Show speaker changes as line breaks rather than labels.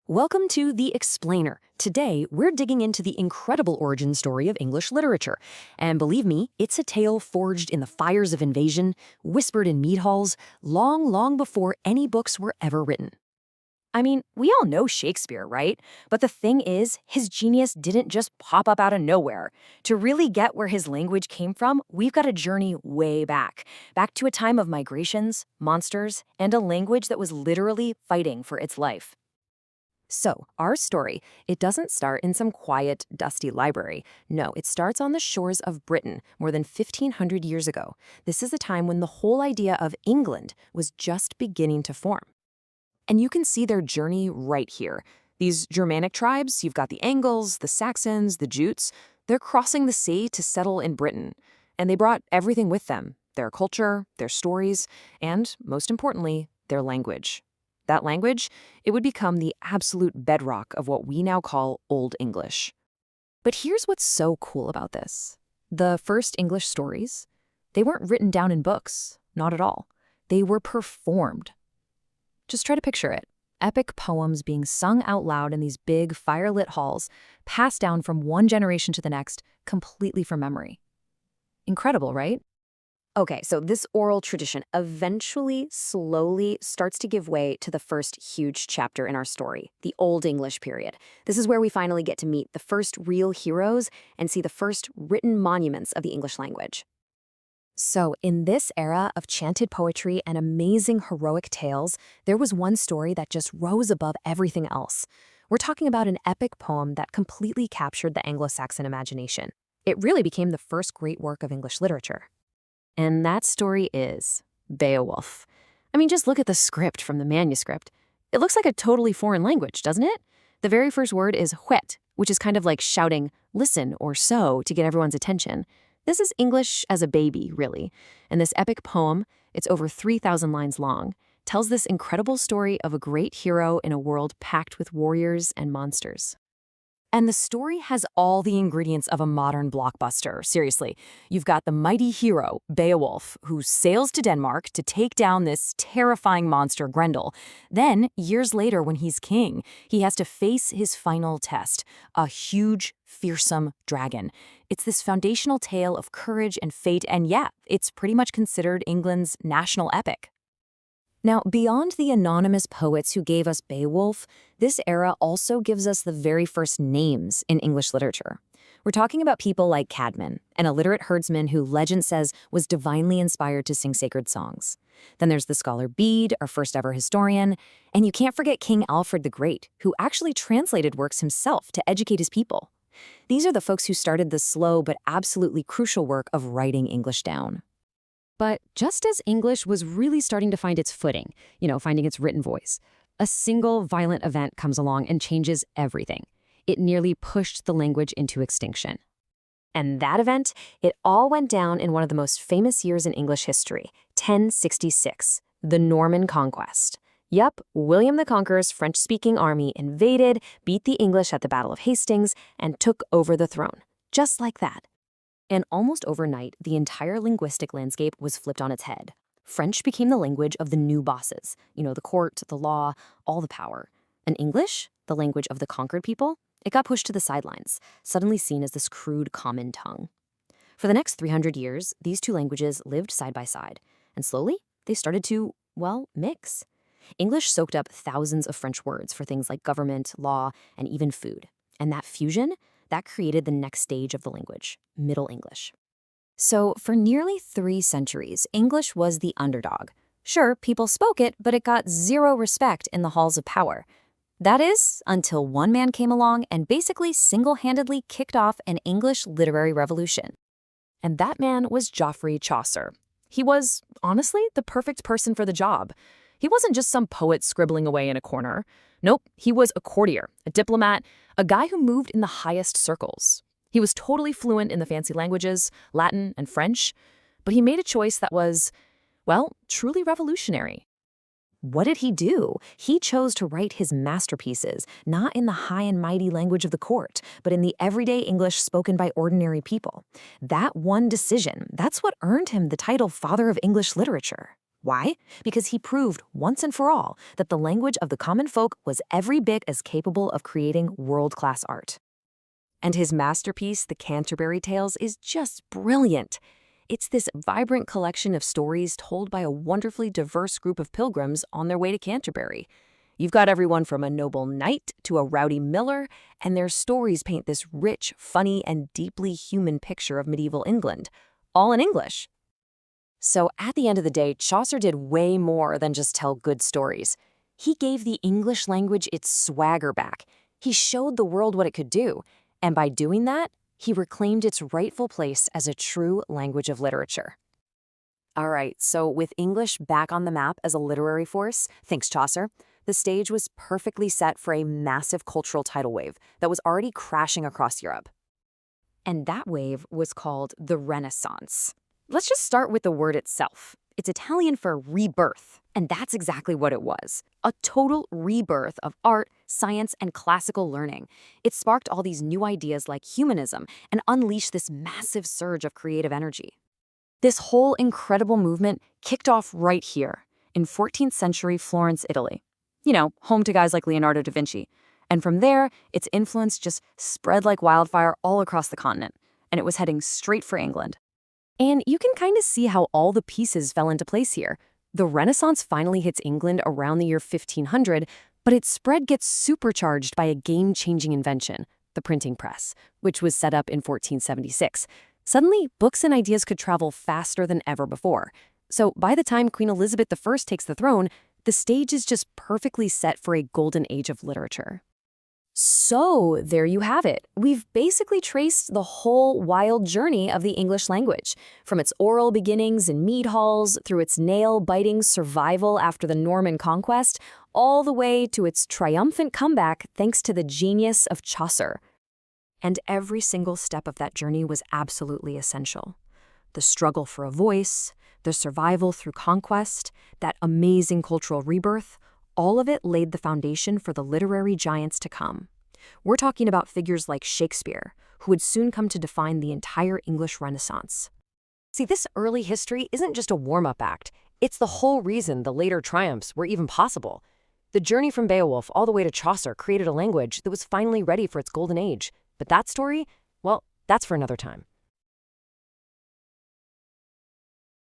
Welcome to The Explainer. Today, we're digging into the incredible origin story of English literature. And believe me, it's a tale forged in the fires of invasion, whispered in mead halls, long, long before any books were ever written. I mean, we all know Shakespeare, right? But the thing is, his genius didn't just pop up out of nowhere. To really get where his language came from, we've got to journey way back to a time of migrations, monsters, and a language that was literally fighting for its life. So, our story, it doesn't start in some quiet, dusty library. No, it starts on the shores of Britain more than 1,500 years ago. This is a time when the whole idea of England was just beginning to form. And you can see their journey right here. These Germanic tribes, you've got the Angles, the Saxons, the Jutes, they're crossing the sea to settle in Britain. And they brought everything with them, their culture, their stories, and, most importantly, their language. That language, it would become the absolute bedrock of what we now call Old English. But here's what's so cool about this. The first English stories, they weren't written down in books, not at all. They were performed. Just try to picture it. Epic poems being sung out loud in these big firelit halls, passed down from one generation to the next, completely from memory. Incredible, right? Okay, so this oral tradition eventually, slowly starts to give way to the first huge chapter in our story, the Old English period. This is where we finally get to meet the first real heroes and see the first written monuments of the English language. So, in this era of chanted poetry and amazing heroic tales, there was one story that just rose above everything else. We're talking about an epic poem that completely captured the Anglo-Saxon imagination. It really became the first great work of English literature. And that story is Beowulf. I mean, just look at the script from the manuscript. It looks like a totally foreign language, doesn't it? The very first word is whet, which is kind of like shouting, listen or so, to get everyone's attention. This is English as a baby, really. And this epic poem, it's over 3,000 lines long, tells this incredible story of a great hero in a world packed with warriors and monsters. And the story has all the ingredients of a modern blockbuster, seriously. You've got the mighty hero, Beowulf, who sails to Denmark to take down this terrifying monster Grendel. Then, years later when he's king, he has to face his final test, a huge, fearsome dragon. It's this foundational tale of courage and fate, and yeah, it's pretty much considered England's national epic. Now, beyond the anonymous poets who gave us Beowulf, this era also gives us the very first names in English literature. We're talking about people like Caedmon, an illiterate herdsman who legend says was divinely inspired to sing sacred songs. Then there's the scholar Bede, our first ever historian, and you can't forget King Alfred the Great, who actually translated works himself to educate his people. These are the folks who started the slow but absolutely crucial work of writing English down. But just as English was really starting to find its footing, finding its written voice, a single violent event comes along and changes everything. It nearly pushed the language into extinction. And that event, it all went down in one of the most famous years in English history, 1066, the Norman Conquest. Yep, William the Conqueror's French-speaking army invaded, beat the English at the Battle of Hastings, and took over the throne. Just like that. And almost overnight, the entire linguistic landscape was flipped on its head. French became the language of the new bosses, the court, the law, all the power. And English, the language of the conquered people, it got pushed to the sidelines, suddenly seen as this crude common tongue. For the next 300 years, these two languages lived side by side, and slowly, they started to, mix. English soaked up thousands of French words for things like government, law, and even food. And that fusion, that created the next stage of the language, Middle English. So for nearly 3 centuries, English was the underdog. Sure, people spoke it, but it got zero respect in the halls of power. That is, until one man came along and basically single-handedly kicked off an English literary revolution. And that man was Geoffrey Chaucer. He was, honestly, the perfect person for the job. He wasn't just some poet scribbling away in a corner. Nope, he was a courtier, a diplomat, a guy who moved in the highest circles. He was totally fluent in the fancy languages, Latin and French, but he made a choice that was, truly revolutionary. What did he do? He chose to write his masterpieces, not in the high and mighty language of the court, but in the everyday English spoken by ordinary people. That one decision, that's what earned him the title Father of English Literature. Why? Because he proved once and for all that the language of the common folk was every bit as capable of creating world-class art. And his masterpiece, The Canterbury Tales, is just brilliant. It's this vibrant collection of stories told by a wonderfully diverse group of pilgrims on their way to Canterbury. You've got everyone from a noble knight to a rowdy miller, and their stories paint this rich, funny, and deeply human picture of medieval England, all in English. So at the end of the day, Chaucer did way more than just tell good stories. He gave the English language its swagger back. He showed the world what it could do, and by doing that, he reclaimed its rightful place as a true language of literature. All right, so with English back on the map as a literary force, thanks Chaucer, the stage was perfectly set for a massive cultural tidal wave that was already crashing across Europe. And that wave was called the Renaissance. Let's just start with the word itself. It's Italian for rebirth, and that's exactly what it was. A total rebirth of art, science, and classical learning. It sparked all these new ideas like humanism and unleashed this massive surge of creative energy. This whole incredible movement kicked off right here, in 14th century Florence, Italy. You know, home to guys like Leonardo da Vinci. And from there, its influence just spread like wildfire all across the continent, and it was heading straight for England. And you can kind of see how all the pieces fell into place here. The Renaissance finally hits England around the year 1500, but its spread gets supercharged by a game-changing invention, the printing press, which was set up in 1476. Suddenly, books and ideas could travel faster than ever before. So by the time Queen Elizabeth I takes the throne, the stage is just perfectly set for a golden age of literature. So there you have it. We've basically traced the whole wild journey of the English language, from its oral beginnings in mead halls, through its nail-biting survival after the Norman conquest, all the way to its triumphant comeback thanks to the genius of Chaucer. And every single step of that journey was absolutely essential. The struggle for a voice, the survival through conquest, that amazing cultural rebirth, all of it laid the foundation for the literary giants to come. We're talking about figures like Shakespeare, who would soon come to define the entire English Renaissance. See, this early history isn't just a warm-up act. It's the whole reason the later triumphs were even possible. The journey from Beowulf all the way to Chaucer created a language that was finally ready for its golden age. But that story, well, that's for another time.